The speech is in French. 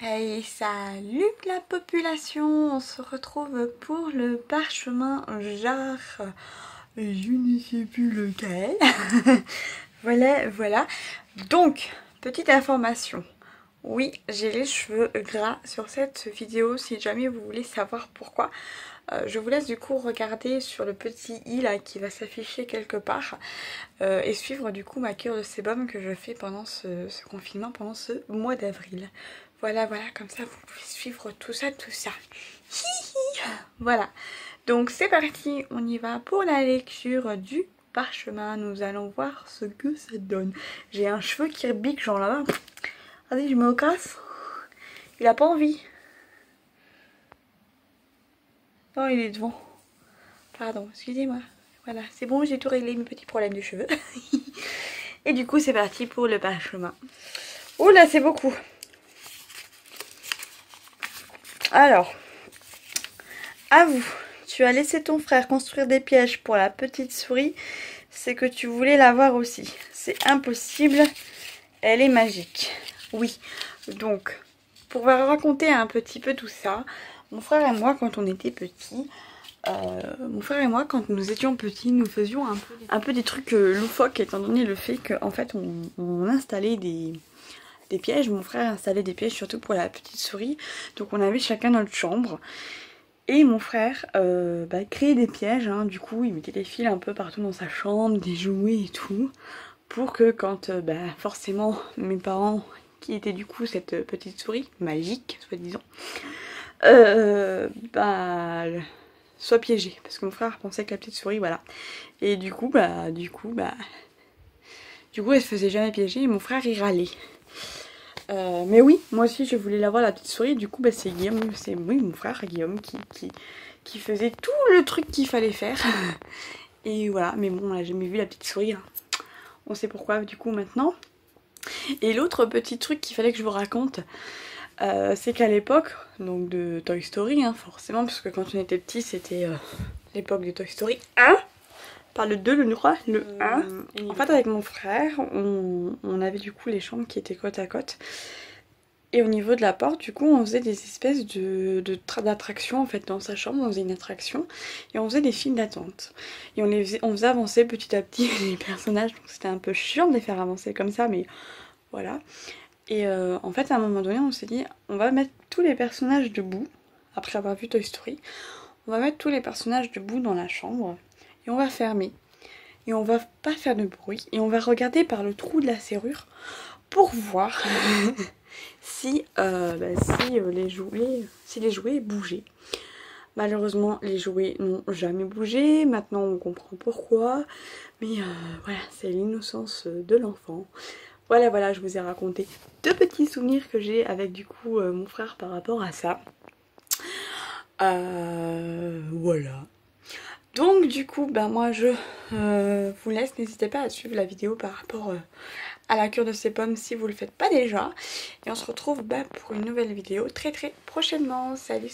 Hey, salut la population, on se retrouve pour le parchemin jarre, je ne sais plus lequel. Voilà. Donc, petite information. Oui, j'ai les cheveux gras sur cette vidéo, si jamais vous voulez savoir pourquoi. Je vous laisse du coup regarder sur le petit i là qui va s'afficher quelque part et suivre du coup ma cure de sébum que je fais pendant ce confinement, pendant ce mois d'avril. Voilà, comme ça vous pouvez suivre tout ça. Voilà, donc c'est parti, on y va pour la lecture du parchemin. Nous allons voir ce que ça donne. J'ai un cheveu qui rebique genre là-bas. Allez, je me casse. Il a pas envie. Non, il est devant. Pardon, excusez-moi. Voilà, c'est bon, j'ai tout réglé mes petits problèmes de cheveux. Et du coup, c'est parti pour le parchemin. Oh là, c'est beaucoup. Alors, à vous. Tu as laissé ton frère construire des pièges pour la petite souris. C'est que tu voulais l'avoir aussi. C'est impossible. Elle est magique. Oui, donc, pour vous raconter un petit peu tout ça, mon frère et moi, quand on était petits, quand nous étions petits, nous faisions un peu des trucs loufoques, étant donné le fait qu'en fait, on installait des pièges. Mon frère installait des pièges surtout pour la petite souris. Donc on avait chacun notre chambre. Et mon frère créait des pièges, hein. Du coup il mettait des fils un peu partout dans sa chambre, des jouets et tout. Pour que quand forcément mes parents, qui étaient du coup cette petite souris magique, soi-disant, soit piégés. Parce que mon frère pensait que la petite souris, voilà. Et du coup elle se faisait jamais piéger et mon frère il râlait. Mais oui, moi aussi je voulais l'avoir la petite souris, du coup c'est Guillaume, c'est mon frère Guillaume qui faisait tout le truc qu'il fallait faire. Et voilà, mais bon on n'a jamais vu la petite souris, hein. On sait pourquoi du coup maintenant. Et l'autre petit truc qu'il fallait que je vous raconte, c'est qu'à l'époque, donc de Toy Story, hein, forcément, parce que quand on était petit c'était l'époque de Toy Story 1. Pas le 2, le 3, le 1. En fait avec mon frère, on avait du coup les chambres qui étaient côte à côte. Et au niveau de la porte, du coup, on faisait des espèces d'attractions en fait dans sa chambre. On faisait une attraction et on faisait des files d'attente. Et on faisait avancer petit à petit les personnages. Donc c'était un peu chiant de les faire avancer comme ça, mais voilà. Et en fait, à un moment donné, on s'est dit, on va mettre tous les personnages debout. Après avoir vu Toy Story, on va mettre tous les personnages debout dans la chambre. Et on va fermer. Et on va pas faire de bruit. Et on va regarder par le trou de la serrure pour voir si les jouets bougeaient. Malheureusement, les jouets n'ont jamais bougé. Maintenant, on comprend pourquoi. Mais voilà, c'est l'innocence de l'enfant. Voilà, je vous ai raconté 2 petits souvenirs que j'ai avec du coup mon frère par rapport à ça. Voilà. Donc du coup, moi je vous laisse. N'hésitez pas à suivre la vidéo par rapport à la cure de sébum si vous le faites pas déjà. Et on se retrouve pour une nouvelle vidéo très prochainement. Salut